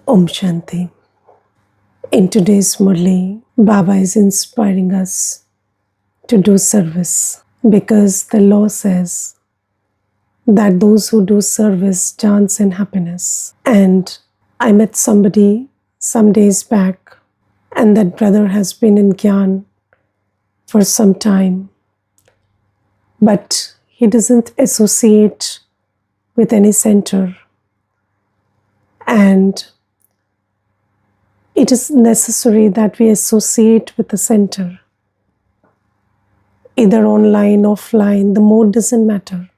Om Shanti. In today's Murli, Baba is inspiring us to do service because the law says that those who do service dance in happiness. And I met somebody some days back, and that brother has been in Gyan for some time, but he doesn't associate with any center. And it is necessary that we associate with the center, either online, offline, the mode doesn't matter.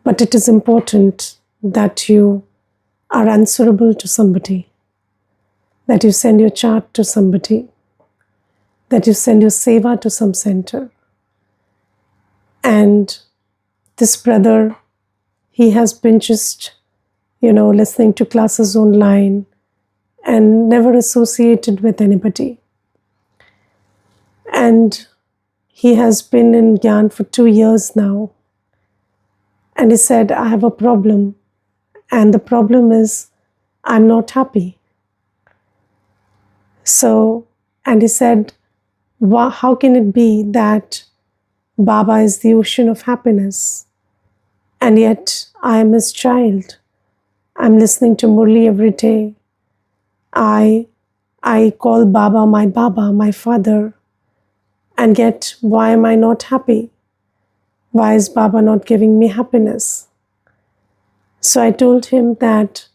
But it is important that you are answerable to somebody, that you send your chart to somebody, that you send your seva to some center. And this brother, he has been just, listening to classes online and never associated with anybody. And he has been in Gyan for 2 years now. And he said, I have a problem. And the problem is, I'm not happy. And he said, how can it be that Baba is the ocean of happiness, and yet I am his child? I'm listening to Murli every day. I call Baba, my father, and yet why am I not happy? Why is Baba not giving me happiness? So I told him that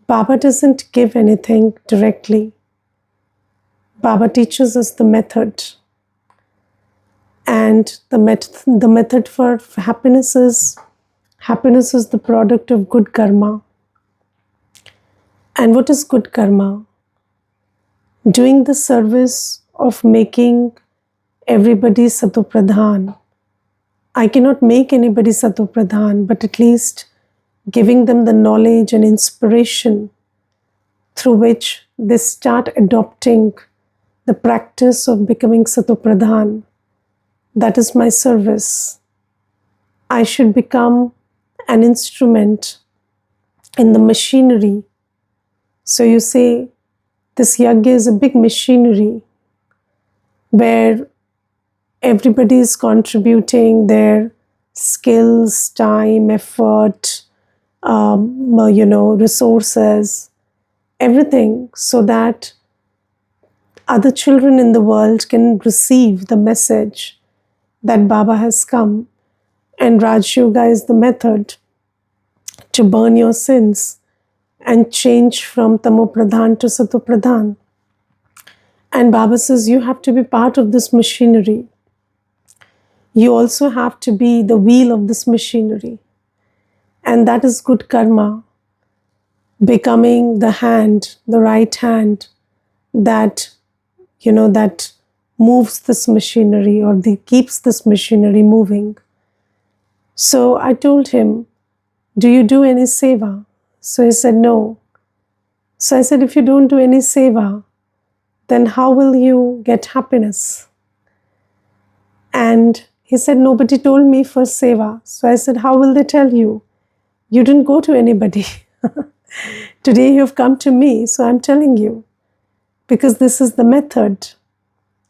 Baba doesn't give anything directly. Baba teaches us the method. And the method for happiness is the product of good karma. And what is good karma? Doing the service of making everybody Satopradhan. I cannot make anybody Satopradhan, but at least giving them the knowledge and inspiration through which they start adopting the practice of becoming Satopradhan. That is my service. I should become an instrument in the machinery. So you say, this yajna is a big machinery where everybody is contributing their skills, time, effort, resources, everything, so that other children in the world can receive the message that Baba has come. And Raj Yoga is the method to burn your sins and change from Tamo Pradhan to Sato Pradhan. And Baba says you have to be part of this machinery. You also have to be the wheel of this machinery. And that is good karma, becoming the hand, the right hand that moves this machinery or keeps this machinery moving. So I told him, do you do any seva? So he said, no. So I said, if you don't do any seva, then how will you get happiness? And he said, nobody told me for seva. So I said, how will they tell you? You didn't go to anybody. Today you have come to me, so I'm telling you. Because this is the method.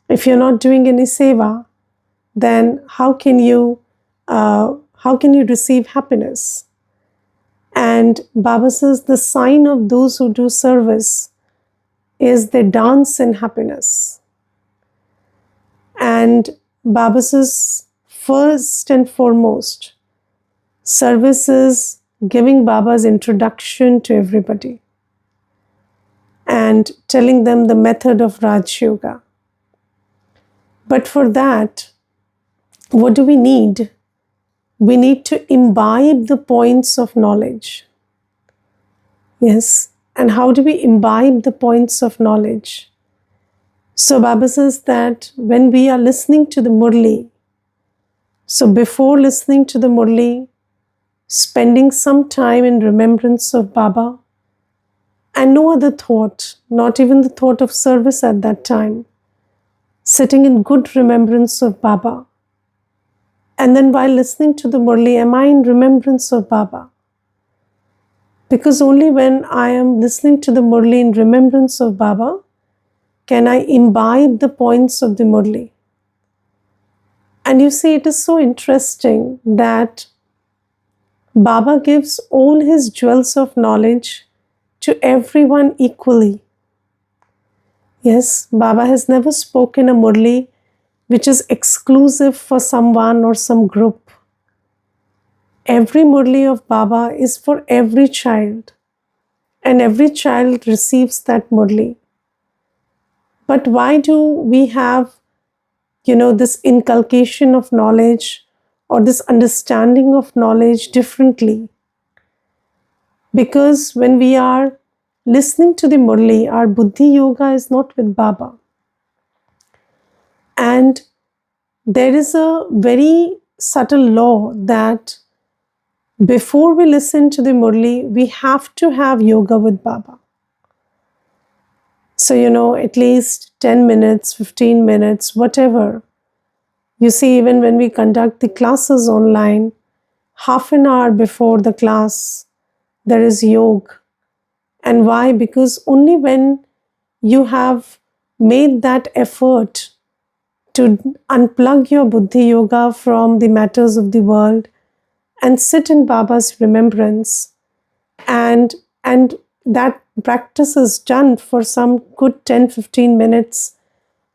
If you're not doing any seva, then how can you receive happiness? And Baba says the sign of those who do service is they dance in happiness. And Baba says first and foremost, service is giving Baba's introduction to everybody and telling them the method of Raj Yoga. But for that, what do we need? We need to imbibe the points of knowledge. Yes. And how do we imbibe the points of knowledge? So Baba says that when we are listening to the Murli, so before listening to the Murli, spending some time in remembrance of Baba and no other thought, not even the thought of service at that time, sitting in good remembrance of Baba. And then while listening to the Murli, am I in remembrance of Baba? Because only when I am listening to the Murli in remembrance of Baba can I imbibe the points of the Murli. And you see, it is so interesting that Baba gives all his jewels of knowledge to everyone equally. Yes, Baba has never spoken a Murli which is exclusive for someone or some group. Every Murli of Baba is for every child, and every child receives that Murli. But why do we have, this inculcation of knowledge or this understanding of knowledge differently? Because when we are listening to the Murli, our Buddhi Yoga is not with Baba. And there is a very subtle law that before we listen to the Murli, we have to have yoga with Baba. So, at least 10 minutes, 15 minutes, whatever. You see, even when we conduct the classes online, half an hour before the class, there is yoga. And why? Because only when you have made that effort to unplug your Buddhi Yoga from the matters of the world and sit in Baba's remembrance, and that practice is done for some good 10-15 minutes,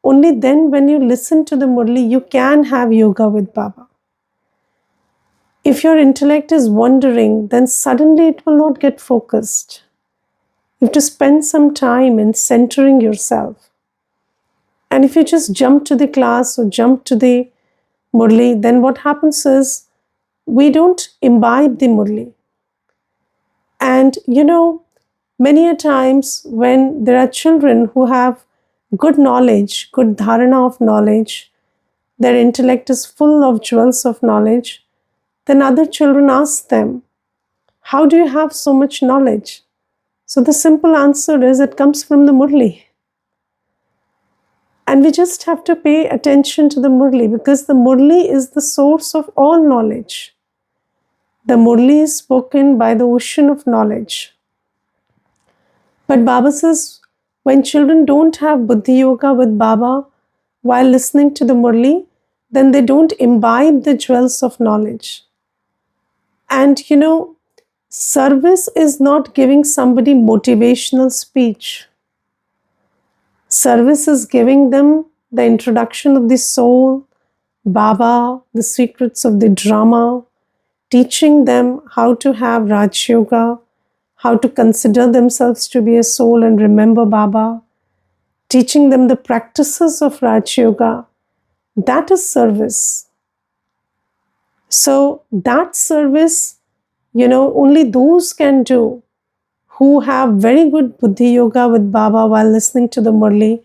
only then when you listen to the Murli, you can have yoga with Baba. If your intellect is wandering, then suddenly it will not get focused. You have to spend some time in centering yourself. And if you just jump to the class or jump to the Murli, then what happens is we don't imbibe the Murli. And many a times when there are children who have good knowledge, good dharana of knowledge, their intellect is full of jewels of knowledge, then other children ask them, how do you have so much knowledge? So the simple answer is it comes from the Murli. And we just have to pay attention to the Murli because the Murli is the source of all knowledge. The Murli is spoken by the ocean of knowledge. But Baba says, when children don't have Buddhi Yoga with Baba while listening to the Murli, then they don't imbibe the jewels of knowledge. And service is not giving somebody motivational speech. Service is giving them the introduction of the soul, Baba, the secrets of the drama, teaching them how to have Raj Yoga, how to consider themselves to be a soul and remember Baba, teaching them the practices of Raj Yoga. That is service. So that service, only those can do who have very good Buddhi Yoga with Baba while listening to the Murli,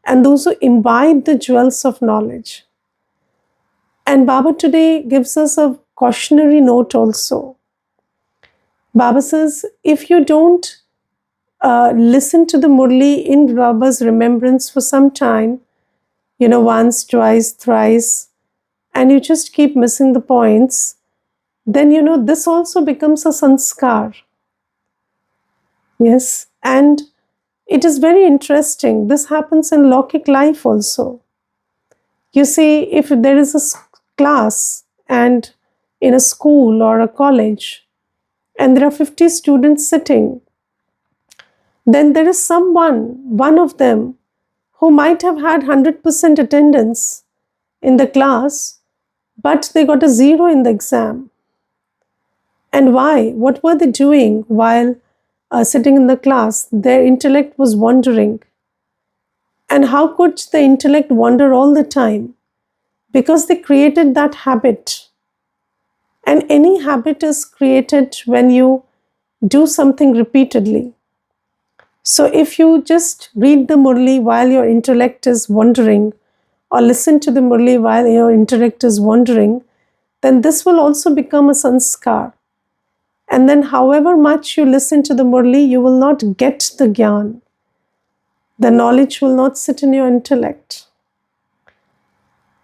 and those who imbibe the jewels of knowledge. And Baba today gives us a cautionary note also. Baba says, if you don't listen to the Murli in Baba's remembrance for some time, once, twice, thrice, and you just keep missing the points, then this also becomes a sanskar. Yes, and it is very interesting. This happens in Lokik life also. You see, if there is a class and in a school or a college, and there are 50 students sitting, then there is one of them, who might have had 100% attendance in the class, but they got a 0 in the exam. And why? What were they doing while sitting in the class? Their intellect was wandering. And how could the intellect wander all the time? Because they created that habit. And any habit is created when you do something repeatedly. So if you just read the Murli while your intellect is wandering, or listen to the Murli while your intellect is wandering, then this will also become a sanskar. And then however much you listen to the Murli, you will not get the gyan. The knowledge will not sit in your intellect.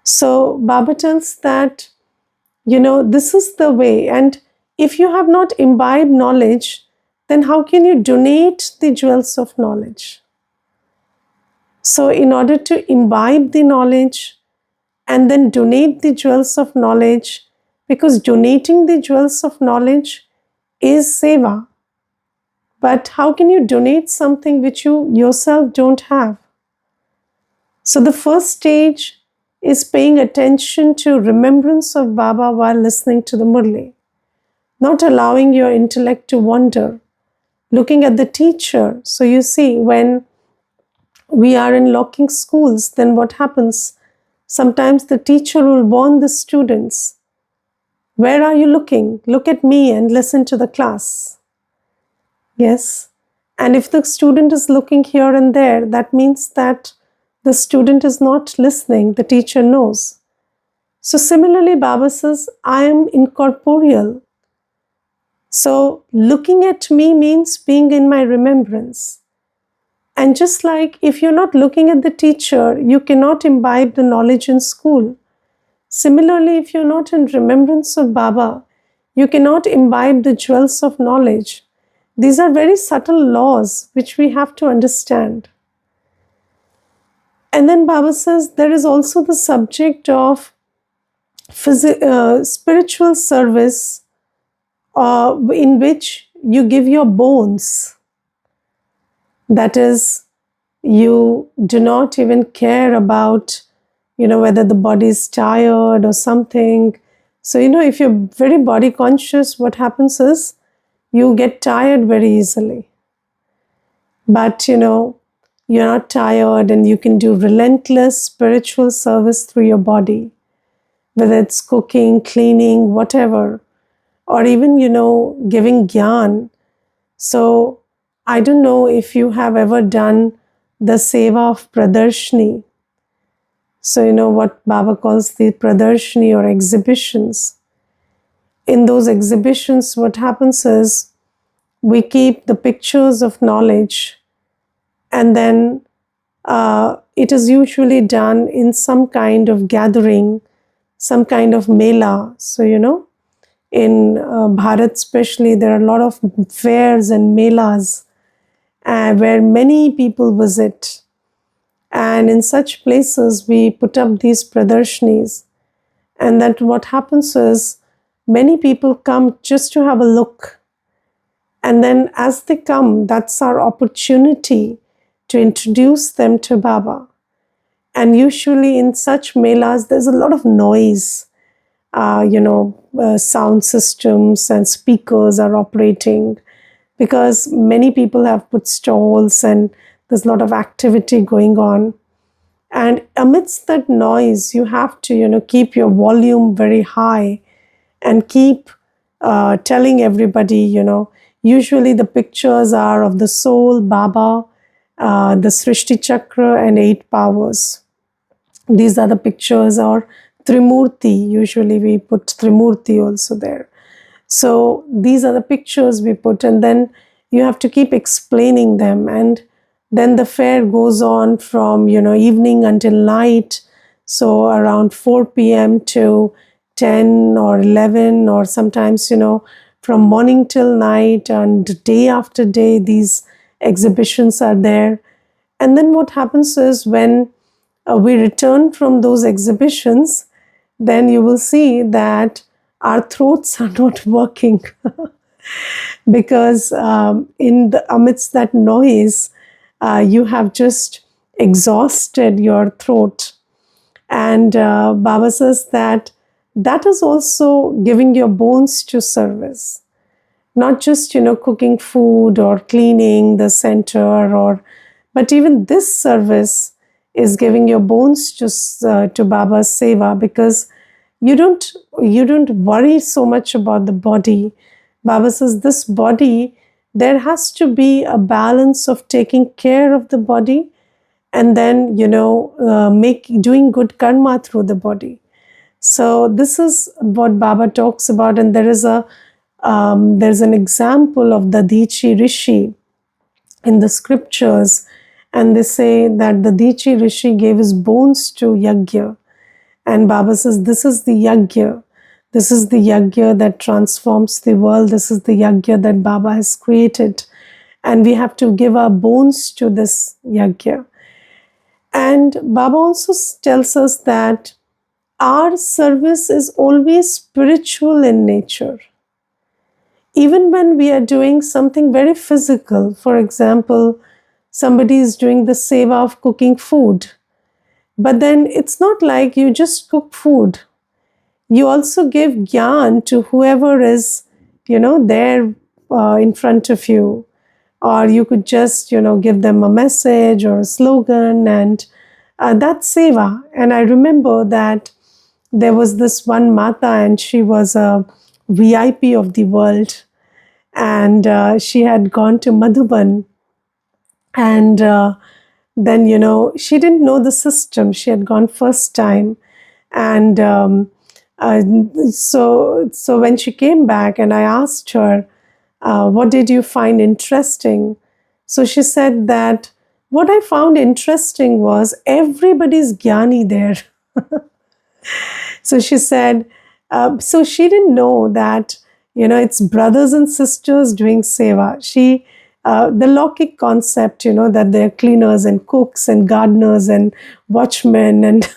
So Baba tells that, this is the way. And if you have not imbibed knowledge, then how can you donate the jewels of knowledge? So, in order to imbibe the knowledge and then donate the jewels of knowledge, because donating the jewels of knowledge is seva. But how can you donate something which you yourself don't have? So, the first stage is paying attention to remembrance of Baba while listening to the Murli, not allowing your intellect to wander, looking at the teacher. So, you see, when we are in locking schools, then what happens? Sometimes the teacher will warn the students, where are you looking? Look at me and listen to the class. Yes. And if the student is looking here and there, that means that the student is not listening, the teacher knows. So similarly, Baba says, I am incorporeal. So looking at me means being in my remembrance. And just like if you're not looking at the teacher, you cannot imbibe the knowledge in school. Similarly, if you're not in remembrance of Baba, you cannot imbibe the jewels of knowledge. These are very subtle laws which we have to understand. And then Baba says there is also the subject of spiritual service in which you give your bones. That is, you do not even care about, whether the body is tired or something. So, if you're very body conscious, what happens is you get tired very easily. But, you're not tired and you can do relentless spiritual service through your body, whether it's cooking, cleaning, whatever, or even, giving gyan. So, I don't know if you have ever done the seva of pradarshni. So, what Baba calls the pradarshni or exhibitions. In those exhibitions, what happens is we keep the pictures of knowledge, and then it is usually done in some kind of gathering, some kind of mela. So, in Bharat especially, there are a lot of fairs and melas where many people visit. And in such places, we put up these pradarshnis. And that what happens is many people come just to have a look. And then as they come, that's our opportunity to introduce them to Baba. And usually in such melas, there's a lot of noise. Sound systems and speakers are operating because many people have put stalls and there's a lot of activity going on. And amidst that noise, you have to, keep your volume very high and keep telling everybody, usually the pictures are of the soul, Baba, the Srishti Chakra and 8 powers. These are the pictures, or Trimurti. Usually we put Trimurti also there. So these are the pictures we put, and then you have to keep explaining them. And then the fair goes on from, evening until night. So around 4 p.m. to 10 or 11, or sometimes, from morning till night, and day after day, these exhibitions are there. And then what happens is when we return from those exhibitions, then you will see that our throats are not working because in the amidst that noise, you have just exhausted your throat. And Baba says that is also giving your bones to service, not just cooking food or cleaning the center, but even this service is giving your bones to Baba's seva, because you don't worry so much about the body. Baba says this body, there has to be a balance of taking care of the body and then doing good karma through the body. So this is what Baba talks about, and there's an example of the Dadichi Rishi in the scriptures, and they say that the Dadichi Rishi gave his bones to Yagya. And Baba says, this is the Yagya. This is the yajna that transforms the world. This is the yajna that Baba has created. And we have to give our bones to this yajna. And Baba also tells us that our service is always spiritual in nature. Even when we are doing something very physical, for example, somebody is doing the seva of cooking food, but then it's not like you just cook food. You also give gyan to whoever is, there in front of you. Or you could just, give them a message or a slogan, and that's seva. And I remember that there was this one Mata, and she was a VIP of the world. And she had gone to Madhuban. And then, she didn't know the system. She had gone first time. And uh, so when she came back and I asked her, what did you find interesting? So she said that what I found interesting was everybody's jnani there. So she said, so she didn't know that, it's brothers and sisters doing seva. The Lokik concept, that they're cleaners and cooks and gardeners and watchmen. And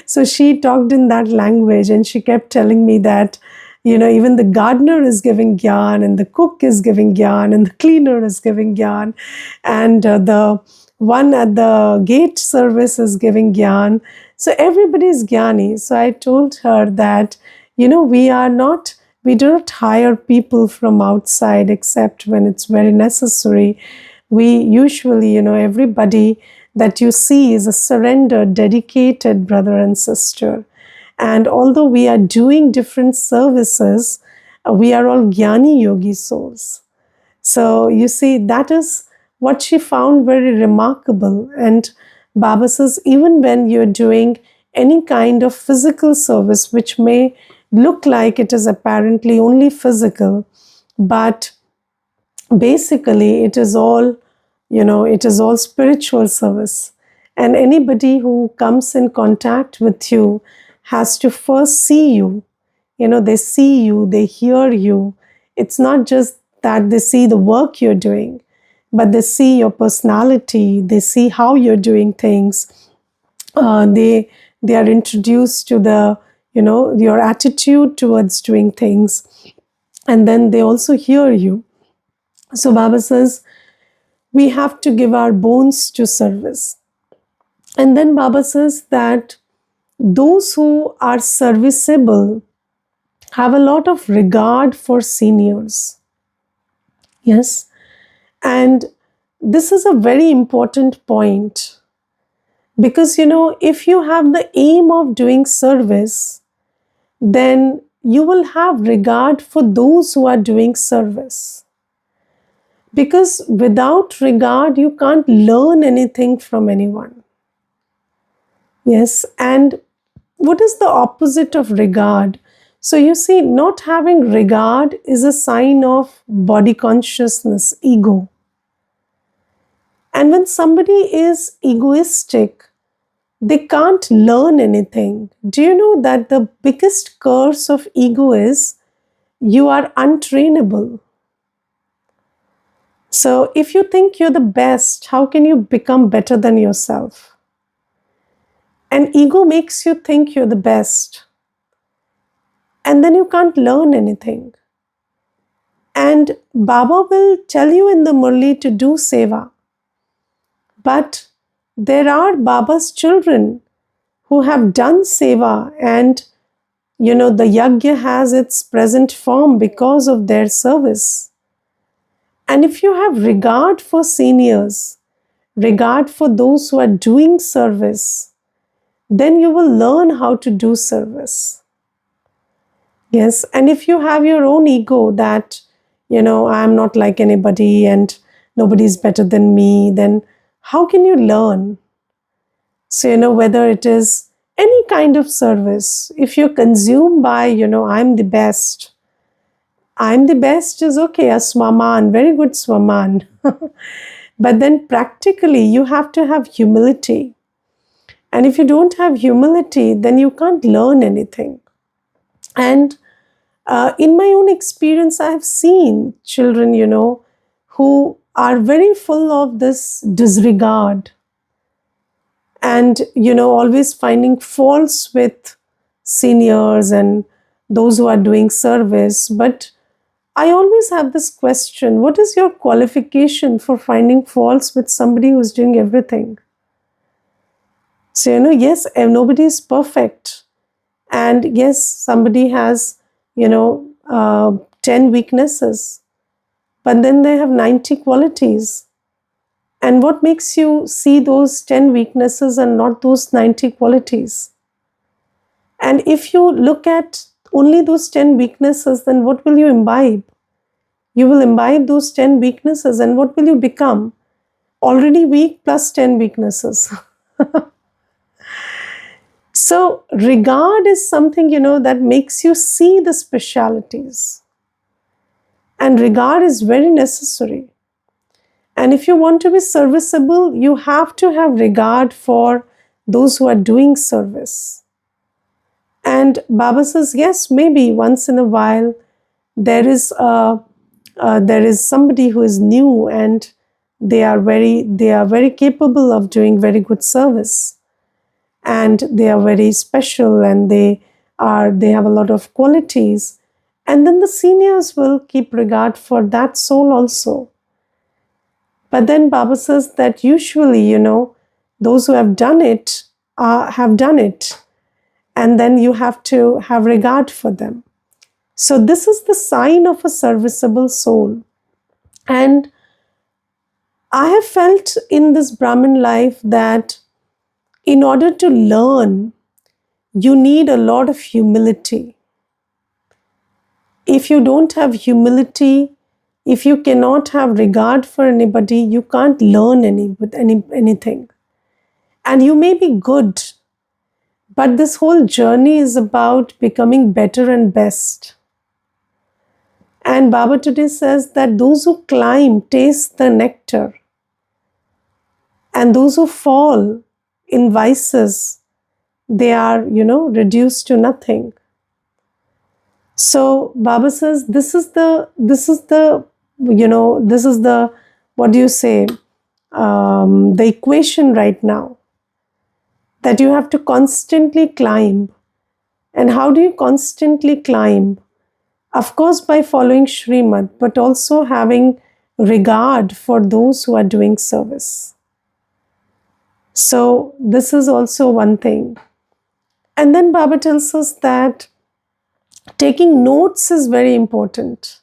so she talked in that language, and she kept telling me that, even the gardener is giving gyan, and the cook is giving gyan, and the cleaner is giving gyan, and the one at the gate service is giving gyan. So everybody is gyani. So I told her that, we do not hire people from outside except when it's very necessary. We usually, everybody that you see is a surrendered, dedicated brother and sister. And although we are doing different services, we are all Jnani Yogi souls. So you see, that is what she found very remarkable. And Baba says, even when you're doing any kind of physical service, which may look like it is apparently only physical, but basically it is all, it is all spiritual service. And anybody who comes in contact with you has to first see you. They see you, they hear you. It's not just that they see the work you're doing, but they see your personality, they see how you're doing things. They are introduced to the, your attitude towards doing things. And then they also hear you. So Baba says, we have to give our bones to service. And then Baba says that those who are serviceable have a lot of regard for seniors. Yes. And this is a very important point, because, if you have the aim of doing service, then you will have regard for those who are doing service. Because without regard, you can't learn anything from anyone. Yes. And what is the opposite of regard? So you see, not having regard is a sign of body consciousness, ego. And when somebody is egoistic, they can't learn anything. Do you know that the biggest curse of ego is you are untrainable? So if you think you're the best, how can you become better than yourself? And ego makes you think you're the best. And then you can't learn anything. And Baba will tell you in the Murli to do seva. But there are Baba's children who have done seva, and the yajna has its present form because of their service. And if you have regard for seniors, regard for those who are doing service, then you will learn how to do service. Yes. And if you have your own ego that, I'm not like anybody and nobody's better than me, then how can you learn? So, whether it is any kind of service, if you're consumed by, I'm the best is okay, a swaman, very good swaman. But then practically you have to have humility. And if you don't have humility, then you can't learn anything. And In my own experience, I have seen children, who are very full of this disregard and, always finding faults with seniors and those who are doing service. But I always have this question: what is your qualification for finding faults with somebody who's doing everything? So, yes, nobody is perfect. And yes, somebody has, 10 weaknesses, but then they have 90 qualities. And what makes you see those 10 weaknesses and not those 90 qualities? And if you look at only those 10 weaknesses, then what will you imbibe? You will imbibe those 10 weaknesses, and what will you become? Already weak plus 10 weaknesses. So, regard is something, that makes you see the specialities. And regard is very necessary. And if you want to be serviceable, you have to have regard for those who are doing service. And Baba says, yes, maybe once in a while there is somebody who is new and they are very capable of doing very good service, and they are very special, and they have a lot of qualities, and then the seniors will keep regard for that soul also. But then Baba says that usually, those who have done it have done it, and then you have to have regard for them. So this is the sign of a serviceable soul. And I have felt in this Brahmin life that in order to learn, you need a lot of humility. If you don't have humility, if you cannot have regard for anybody, you can't learn anything. And you may be good, but this whole journey is about becoming better and best. And Baba today says that those who climb taste the nectar, and those who fall in vices, they are, reduced to nothing. So Baba says this is the what do you say, the equation right now, that you have to constantly climb. And how do you constantly climb? Of course, by following Srimad, but also having regard for those who are doing service. So this is also one thing. And then Baba tells us that taking notes is very important.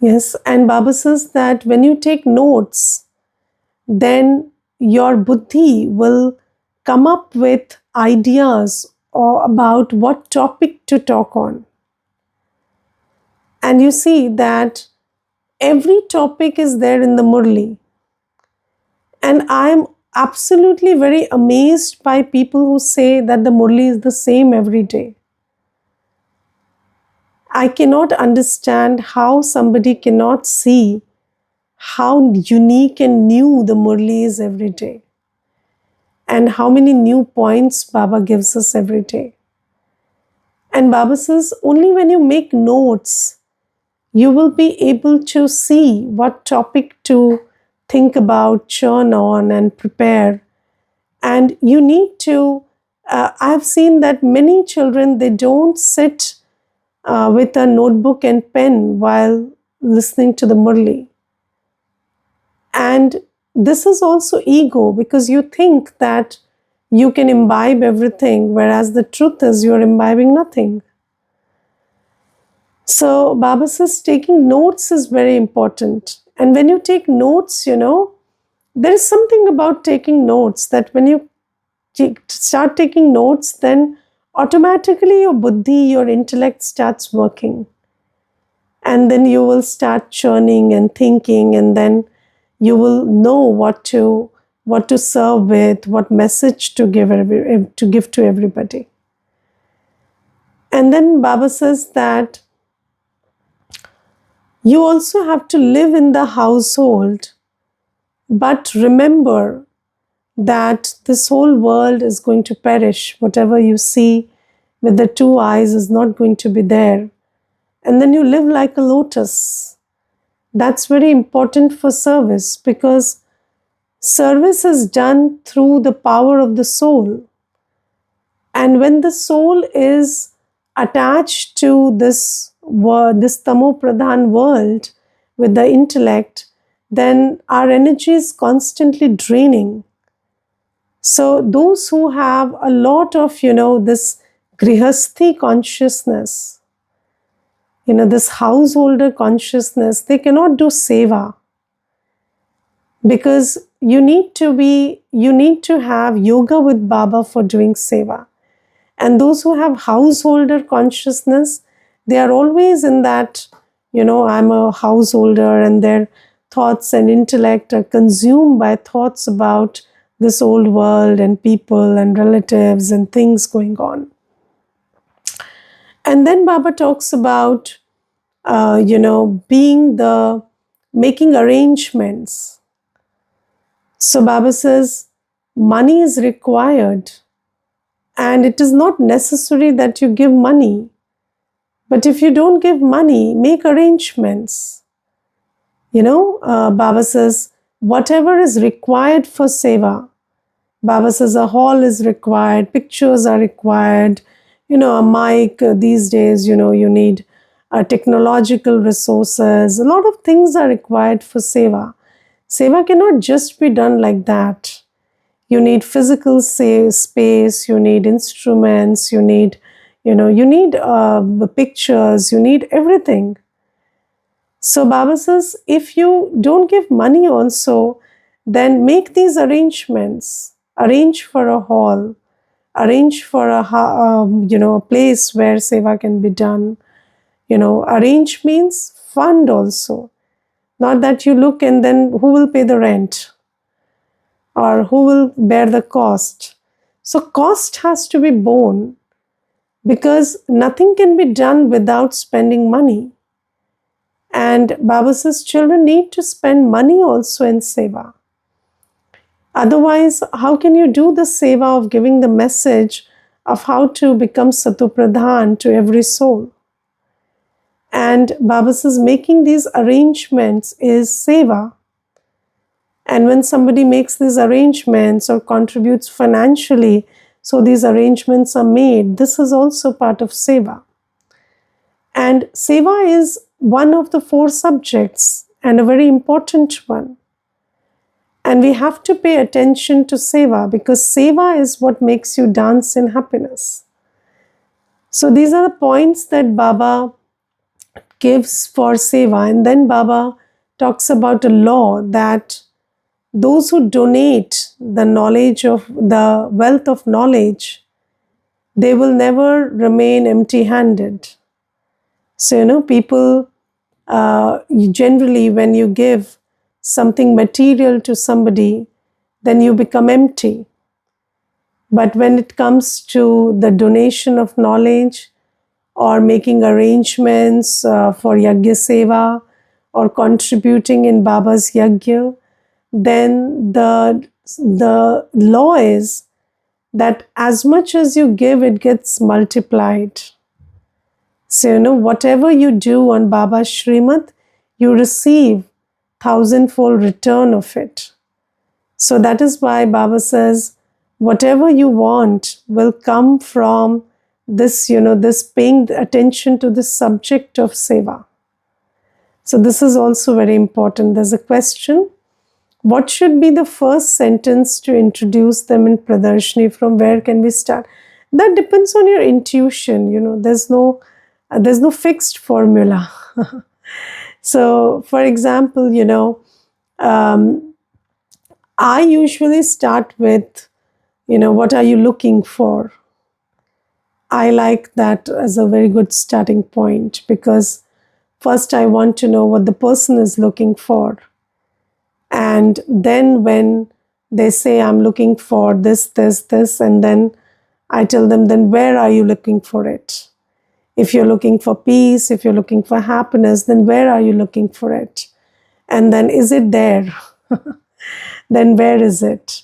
Yes, and Baba says that when you take notes, then your buddhi will come up with ideas or about what topic to talk on. And you see that every topic is there in the Murli. And I am absolutely very amazed by people who say that the Murli is the same every day. I cannot understand how somebody cannot see how unique and new the Murli is every day, and how many new points Baba gives us every day. And Baba says only when you make notes, you will be able to see what topic to think about, churn on, and prepare. And you need to, I have seen that many children, they don't sit with a notebook and pen while listening to the Murli. And this is also ego, because you think that you can imbibe everything, whereas the truth is you're imbibing nothing. So Baba says taking notes is very important. And when you take notes, there is something about taking notes that when you start taking notes, then automatically your buddhi, your intellect starts working. And then you will start churning and thinking, and then you will know what to serve with, what message to give to everybody. And then Baba says that you also have to live in the household, but remember that this whole world is going to perish. Whatever you see with the two eyes is not going to be there. And then you live like a lotus. That's very important for service, because service is done through the power of the soul. And when the soul is attached to this world, this tamo pradhan world with the intellect, then our energy is constantly draining. So those who have a lot of, this grihasthi consciousness, this householder consciousness, they cannot do seva, because you need to have yoga with Baba for doing seva. And those who have householder consciousness, they are always in that, I'm a householder, and their thoughts and intellect are consumed by thoughts about this old world and people and relatives and things going on. And then Baba talks about, making arrangements. So Baba says, money is required, and it is not necessary that you give money. But if you don't give money, make arrangements. Baba says, whatever is required for seva. Baba says a hall is required, pictures are required, a mic these days, you need technological resources. A lot of things are required for seva. Seva cannot just be done like that. You need physical space, you need instruments, you need the pictures, you need everything. So Baba says, if you don't give money also, then make these arrangements. Arrange for a hall, arrange for a place where seva can be done. Arrange means fund also. Not that you look and then who will pay the rent or who will bear the cost. So cost has to be borne, because nothing can be done without spending money. And Baba says children need to spend money also in seva. Otherwise, how can you do the seva of giving the message of how to become Satopradhan to every soul? And Baba says making these arrangements is seva. And when somebody makes these arrangements or contributes financially, so these arrangements are made, this is also part of seva. And seva is one of the 4 subjects, and a very important one. And we have to pay attention to seva, because seva is what makes you dance in happiness. So these are the points that Baba gives for seva. And then Baba talks about a law that those who donate the wealth of knowledge, they will never remain empty-handed. So, people generally, when you give something material to somebody, then you become empty. But when it comes to the donation of knowledge, or making arrangements for yajna seva, or contributing in Baba's yajna, then the law is that as much as you give, it gets multiplied. So, whatever you do on Baba's Shrimad, you receive 1,000-fold return of it. So that is why Baba says, whatever you want will come from this, this paying attention to the subject of seva. So this is also very important. There's a question. What should be the first sentence to introduce them in Pradarshini? From where can we start? That depends on your intuition. There's no fixed formula. So, for example, I usually start with, what are you looking for? I like that as a very good starting point, because first I want to know what the person is looking for. And then when they say, I'm looking for this, and then I tell them, then where are you looking for it? If you're looking for peace, if you're looking for happiness, then where are you looking for it? And then is it there? Then where is it?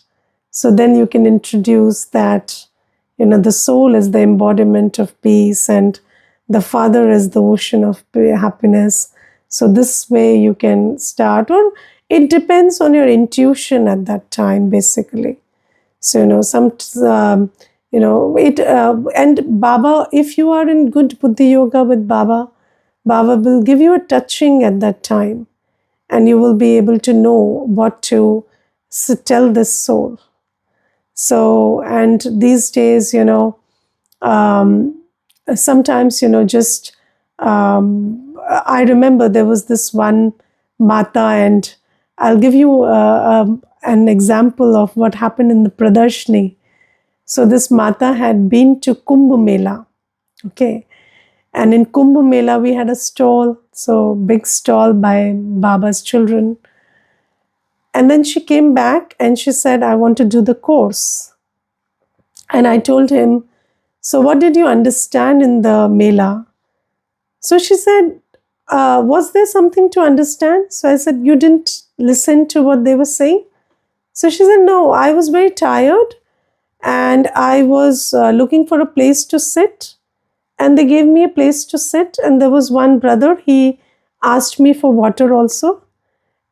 So then you can introduce that, the soul is the embodiment of peace, and the Father is the ocean of happiness. So this way you can start, or it depends on your intuition at that time, basically. So it and Baba, if you are in good Buddhi Yoga with Baba, Baba will give you a touching at that time, and you will be able to know what to tell this soul. So, and these days, sometimes, just I remember there was this one Mata, and I'll give you an example of what happened in the Pradarshni. So, this Mata had been to Kumbh Mela, okay, and in Kumbh Mela we had a stall, so big stall by Baba's children. And then she came back and she said, I want to do the course. And I told him, so what did you understand in the Mela? So she said, was there something to understand? So I said, you didn't listen to what they were saying? So she said, no, I was very tired and I was looking for a place to sit. And they gave me a place to sit. And there was one brother, he asked me for water also.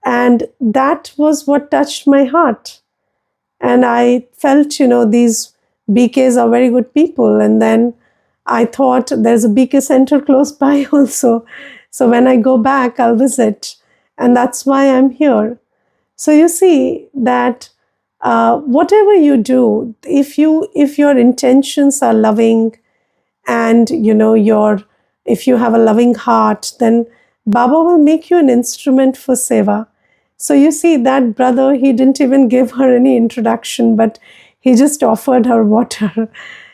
And that was what touched my heart. And I felt, these BKs are very good people. And then I thought there's a BK center close by also. So when I go back, I'll visit. And that's why I'm here. So you see that whatever you do, if your intentions are loving, and if you have a loving heart, then Baba will make you an instrument for seva. So you see, that brother, he didn't even give her any introduction, but he just offered her water,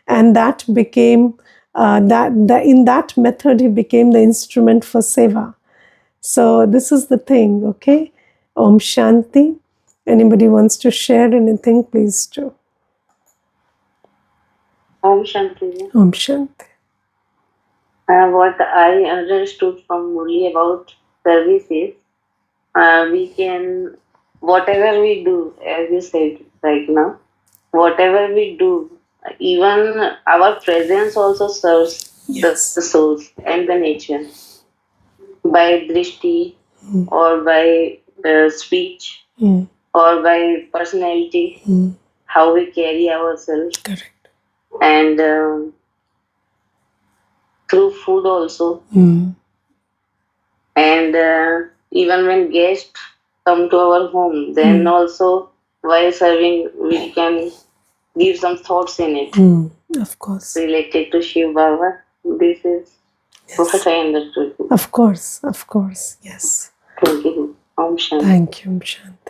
and that became in that method he became the instrument for seva. So this is the thing. Okay, Om Shanti. Anybody wants to share anything, please do. Om Shanti. Om Shanti. What I understood from Murli about services, we can, whatever we do, as you said right now, whatever we do, even our presence also serves Yes. the souls and the nature by drishti or by speech or by personality, how we carry ourselves. Correct. And through food also. And even when guests come to our home, then also while serving, we can give some thoughts in it. Of course. Related to Shiv Baba. This is what I understood. Of course. Yes. Thank you. Om Shanti. Thank you, Om Shanti.